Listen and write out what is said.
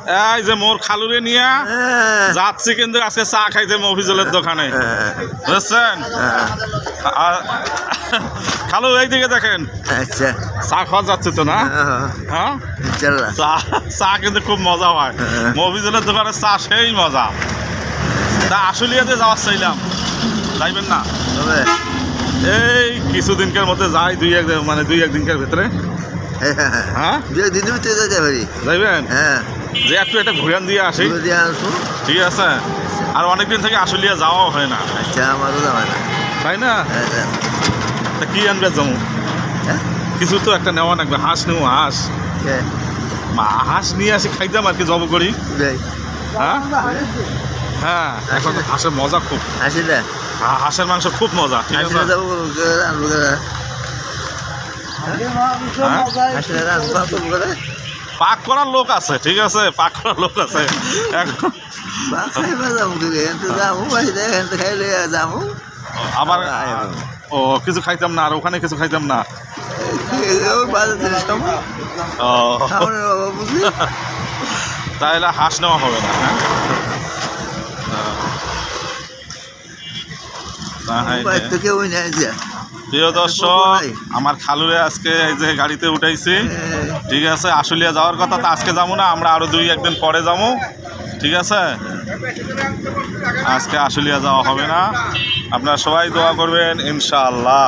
এই যে মোর খালুরে নিয়ে যাচ্ছি কিন্তু আজকে চা খাইতে মফিজুলের দোকানে, বুঝছেন? আর খালু এইদিকে দেখেন, আচ্ছা চা খাওয়া যাচ্ছে তো না? হ্যাঁ, চা কিন্তু খুব মজা হয় মফিজুলের দোকানে, চা সেই মজা। তা আশুলিয়াতে যাওয়ার চাইলাম, যাইবেন না? এই কিছুদিনকার মধ্যে যাই, দুই একদিনকার ভেতরে। হ্যাঁ, যাইবেন? হ্যাঁ, যে একটু এটা ঘুরান দিয়ে আসি, ঠিক আছে? আর অনেকদিন থেকে আশুলিয়া যাওয়াও হয় না। আচ্ছা, আমারও যাওয়া না, তাই না? তা কি আনবে যাবো? কিছু তো একটা নেওয়া লাগবে। হাঁস নেবো, হাঁস। হাঁস নিয়ে আসি, খাইতাম আর কি, জব করি। হ্যাঁ হ্যাঁ, এখন হাঁসের মজা খুব, হাঁসের মাংস খুব মজা। ঠিক আছে, পাক করার লোক আছে, ঠিক আছে, পাক করার লোক আছে। এখন আবার ও কিছু খাইতাম না, আর ওখানে কিছু খাইতাম না। তাহলে হাঁস নেওয়া হবে না। প্রিয় দর্শক, আমার খালুরে আজকে এই যে গাড়িতে উঠাইছি, ঠিক আছে? আশুলিয়া যাওয়ার কথা, তা আজকে যাবো না, আমরা আরো 2-1 দিন পরে যাবো, ঠিক আছে? আজকে আশুলিয়া যাওয়া হবে না। আপনারা সবাই দোয়া করবেন, ইনশাআল্লাহ।